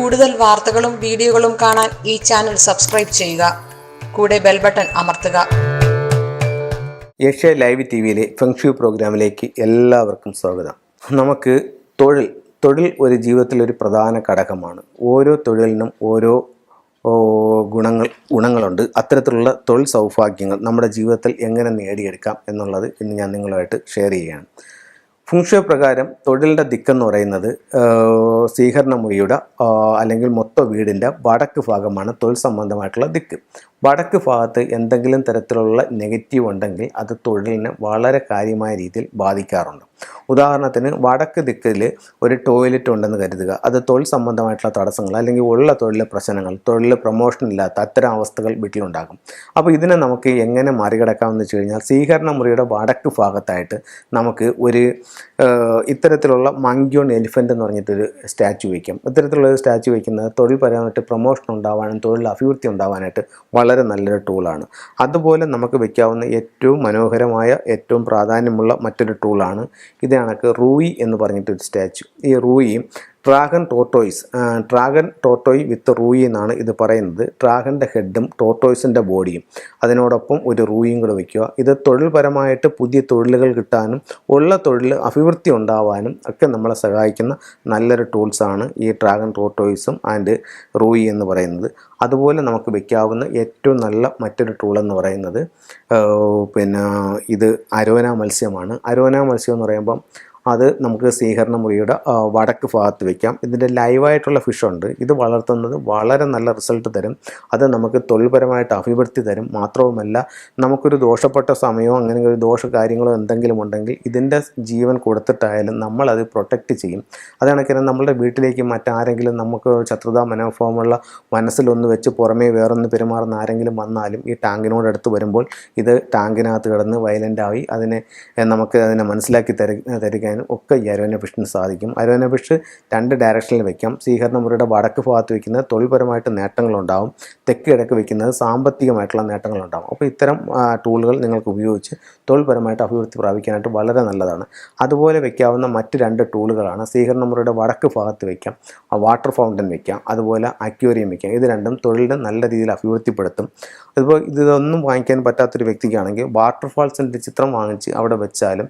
കൂടുതൽ വാർത്തകളും വീഡിയോകളും കാണാൻ ഈ ചാനൽ സബ്സ്ക്രൈബ് ചെയ്യുക. കൂടെ ബെൽ ബട്ടൺ അമർത്തുക. ഏഷ്യ ലൈവ് ടിവിയിലെ ഫെങ്ഷു പ്രോഗ്രാമിലേക്ക് എല്ലാവർക്കും സ്വാഗതം. നമുക്ക് തൊഴിൽ ഒരു ജീവിതത്തിലൊരു പ്രധാന ഘടകമാണ്. ഓരോ തൊഴിലിനും ഓരോ ഗുണങ്ങളുണ്ട്. അത്തരത്തിലുള്ള തൊഴിൽ സൗഭാഗ്യങ്ങൾ നമ്മുടെ ജീവിതത്തിൽ എങ്ങനെ നേടിയെടുക്കാം എന്നുള്ളത് ഇന്ന് ഞാൻ നിങ്ങളുമായിട്ട് ഷെയർ ചെയ്യുകയാണ്. ഫെങ്ഷു പ്രകാരം തൊഴിലിൻ്റെ ദിക്കെന്ന് പറയുന്നത് സ്വീകരണ മുറിയുടെ അല്ലെങ്കിൽ മൊത്തം വീടിൻ്റെ വടക്ക് ഭാഗമാണ് തൊഴിൽ സംബന്ധമായിട്ടുള്ള ദിക്ക്. വടക്ക് ഭാഗത്ത് എന്തെങ്കിലും തരത്തിലുള്ള നെഗറ്റീവ് ഉണ്ടെങ്കിൽ അത് തൊഴിലിനെ വളരെ കാര്യമായ രീതിയിൽ ബാധിക്കാറുണ്ട്. ഉദാഹരണത്തിന് വടക്ക് ദിക്കിൽ ഒരു ടോയ്ലറ്റ് ഉണ്ടെന്ന് കരുതുക. അത് തൊഴിൽ സംബന്ധമായിട്ടുള്ള തടസ്സങ്ങൾ അല്ലെങ്കിൽ ഉള്ള തൊഴിലെ പ്രശ്നങ്ങൾ, തൊഴിൽ പ്രൊമോഷൻ ഇല്ലാത്ത അത്തരം അവസ്ഥകൾ വീട്ടിലുണ്ടാകും. അപ്പോൾ ഇതിനെ നമുക്ക് എങ്ങനെ മറികടക്കാമെന്ന് വെച്ച് കഴിഞ്ഞാൽ സ്വീകരണ മുറിയുടെ വടക്ക് ഭാഗത്തായിട്ട് നമുക്ക് ഒരു ഇത്തരത്തിലുള്ള മങ്ക്യോൺ എലിഫൻ്റ് എന്ന് പറഞ്ഞിട്ടൊരു സ്റ്റാച്ചു വയ്ക്കാം. ഇത്തരത്തിലുള്ള ഒരു സ്റ്റാച്ചു വയ്ക്കുന്നത് തൊഴിൽപരമായിട്ട് പ്രൊമോഷൻ ഉണ്ടാവാനും തൊഴിൽ അഭിവൃദ്ധി ഉണ്ടാവാനായിട്ട് വളരെ നല്ലൊരു ടൂളാണ്. അതുപോലെ നമുക്ക് വയ്ക്കാവുന്ന ഏറ്റവും മനോഹരമായ ഏറ്റവും പ്രാധാന്യമുള്ള മറ്റൊരു ടൂളാണ് ഇത് കണക്ക് റൂയി എന്ന് പറഞ്ഞിട്ടൊരു സ്റ്റാച്ചു. ഈ റൂയി ഡ്രാഗൺ ടോർട്ടോയ് വിത്ത് റൂയി എന്നാണ് ഇത് പറയുന്നത്. ഡ്രാഗൻ്റെ ഹെഡും ടോർട്ടോയ്സിൻ്റെ ബോഡിയും അതിനോടൊപ്പം ഒരു റൂയിയും കൂടെ വയ്ക്കുക. ഇത് തൊഴിൽപരമായിട്ട് പുതിയ തൊഴിലുകൾ കിട്ടാനും ഉള്ള തൊഴിൽ അഭിവൃദ്ധി ഉണ്ടാവാനും ഒക്കെ നമ്മളെ സഹായിക്കുന്ന നല്ലൊരു ടൂൾസാണ് ഈ ഡ്രാഗൺ ടോർട്ടോയ്സും ആൻഡ് റൂയി എന്ന് പറയുന്നത്. അതുപോലെ നമുക്ക് വയ്ക്കാവുന്ന ഏറ്റവും നല്ല മറ്റൊരു ടൂളെന്ന് പറയുന്നത് ഇത് അരോന മത്സ്യമാണ്. അരോന മത്സ്യം എന്ന് പറയുമ്പം അത് നമുക്ക് സ്വീകരണ മുറിയുടെ വടക്ക് ഭാഗത്ത് വയ്ക്കാം. ഇതിൻ്റെ ലൈവായിട്ടുള്ള ഫിഷുണ്ട്. ഇത് വളർത്തുന്നത് വളരെ നല്ല റിസൾട്ട് തരും. അത് നമുക്ക് തൊഴിൽപരമായിട്ട് അഭിവൃദ്ധി തരും. മാത്രവുമല്ല നമുക്കൊരു ദോഷപ്പെട്ട സമയമോ അങ്ങനെ ഒരു ദോഷ കാര്യങ്ങളോ എന്തെങ്കിലും ഉണ്ടെങ്കിൽ ഇതിൻ്റെ ജീവൻ കൊടുത്തിട്ടായാലും നമ്മളത് പ്രൊട്ടക്റ്റ് ചെയ്യും. അത് കണക്കിന് നമ്മളുടെ വീട്ടിലേക്ക് മറ്റാരെങ്കിലും നമുക്ക് ശത്രുതാ മനോഭാവമുള്ള മനസ്സിലൊന്ന് വെച്ച് പുറമേ വേറൊന്ന് പെരുമാറുന്ന ആരെങ്കിലും വന്നാലും ഈ ടാങ്കിനോട് അടുത്ത് വരുമ്പോൾ ഇത് ടാങ്കിനകത്ത് കിടന്ന് വയലൻ്റായി അതിനെ മനസ്സിലാക്കി തരിക ഒക്കെ ഈ അരോന ഫിഷിന് സാധിക്കും. അരോന ഫിഷ് രണ്ട് ഡയറക്ഷനിൽ വയ്ക്കാം. സ്വീകരണ മുറിയുടെ വടക്ക് ഭാഗത്ത് വയ്ക്കുന്നത് തൊഴിൽപരമായിട്ട് നേട്ടങ്ങളുണ്ടാവും, തെക്ക് കിഴക്ക് വയ്ക്കുന്നത് സാമ്പത്തികമായിട്ടുള്ള നേട്ടങ്ങളുണ്ടാവും. അപ്പോൾ ഇത്തരം ടൂളുകൾ നിങ്ങൾക്ക് ഉപയോഗിച്ച് തൊഴിൽപരമായിട്ട് അഭിവൃദ്ധി പ്രാപിക്കാനായിട്ട് വളരെ നല്ലതാണ്. അതുപോലെ വയ്ക്കാവുന്ന മറ്റ് രണ്ട് ടൂളുകളാണ് സ്വീകരണ മുറിയുടെ വടക്ക് ഭാഗത്ത് വയ്ക്കാം, വാട്ടർ ഫൗണ്ടൻ വയ്ക്കാം, അതുപോലെ അക്വേറിയം വയ്ക്കാം. ഇത് രണ്ടും തൊഴിലിനെ നല്ല രീതിയിൽ അഭിവൃദ്ധിപ്പെടുത്തും. അതുപോലെ ഇതൊന്നും വാങ്ങിക്കാൻ പറ്റാത്തൊരു വ്യക്തിക്കാണെങ്കിൽ വാട്ടർഫാൾസിൻ്റെ ചിത്രം വാങ്ങിച്ച് അവിടെ വെച്ചാലും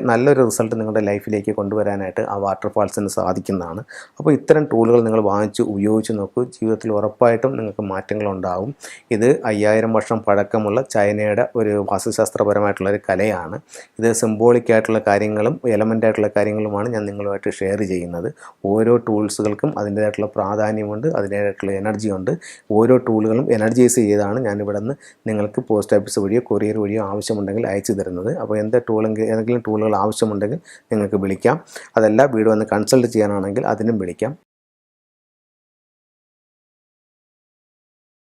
നല്ലൊരു റിസൾട്ട് നിങ്ങളുടെ ലൈഫിലേക്ക് കൊണ്ടുവരാനായിട്ട് ആ വാട്ടർഫാൾസിന് സാധിക്കുന്നതാണ്. അപ്പോൾ ഇത്തരം ടൂളുകൾ നിങ്ങൾ വാങ്ങിച്ച് ഉപയോഗിച്ച് നോക്കൂ. ജീവിതത്തിൽ ഉറപ്പായിട്ടും നിങ്ങൾക്ക് മാറ്റങ്ങളുണ്ടാകും. ഇത് 5000 വർഷം പഴക്കമുള്ള ചൈനയുടെ ഒരു വാസ്തുശാസ്ത്രപരമായിട്ടുള്ളൊരു കലയാണ്. ഇത് സിംബോളിക്കായിട്ടുള്ള കാര്യങ്ങളും എലമെൻ്റായിട്ടുള്ള കാര്യങ്ങളുമാണ് ഞാൻ നിങ്ങളുമായിട്ട് ഷെയർ ചെയ്യുന്നത്. ഓരോ ടൂൾസുകൾക്കും അതിൻ്റേതായിട്ടുള്ള പ്രാധാന്യമുണ്ട്, അതിൻ്റേതായിട്ടുള്ള എനർജി ഉണ്ട്. ഓരോ ടൂളുകളും എനർജൈസ് ചെയ്താണ് ഞാനിവിടെ നിന്ന് നിങ്ങൾക്ക് പോസ്റ്റ് ഓഫീസ് വഴിയോ കൊറിയർ വഴിയോ ആവശ്യമുണ്ടെങ്കിൽ അയച്ചു തരുന്നത്. അപ്പോൾ ഏതെങ്കിലും ടൂളുകൾ ആവശ്യമുണ്ടെങ്കിൽ നിങ്ങൾക്ക് വിളിക്കാം. അതല്ല വീട് വന്ന് കൺസൾട്ട് ചെയ്യാനാണെങ്കിൽ അതിനും വിളിക്കാം.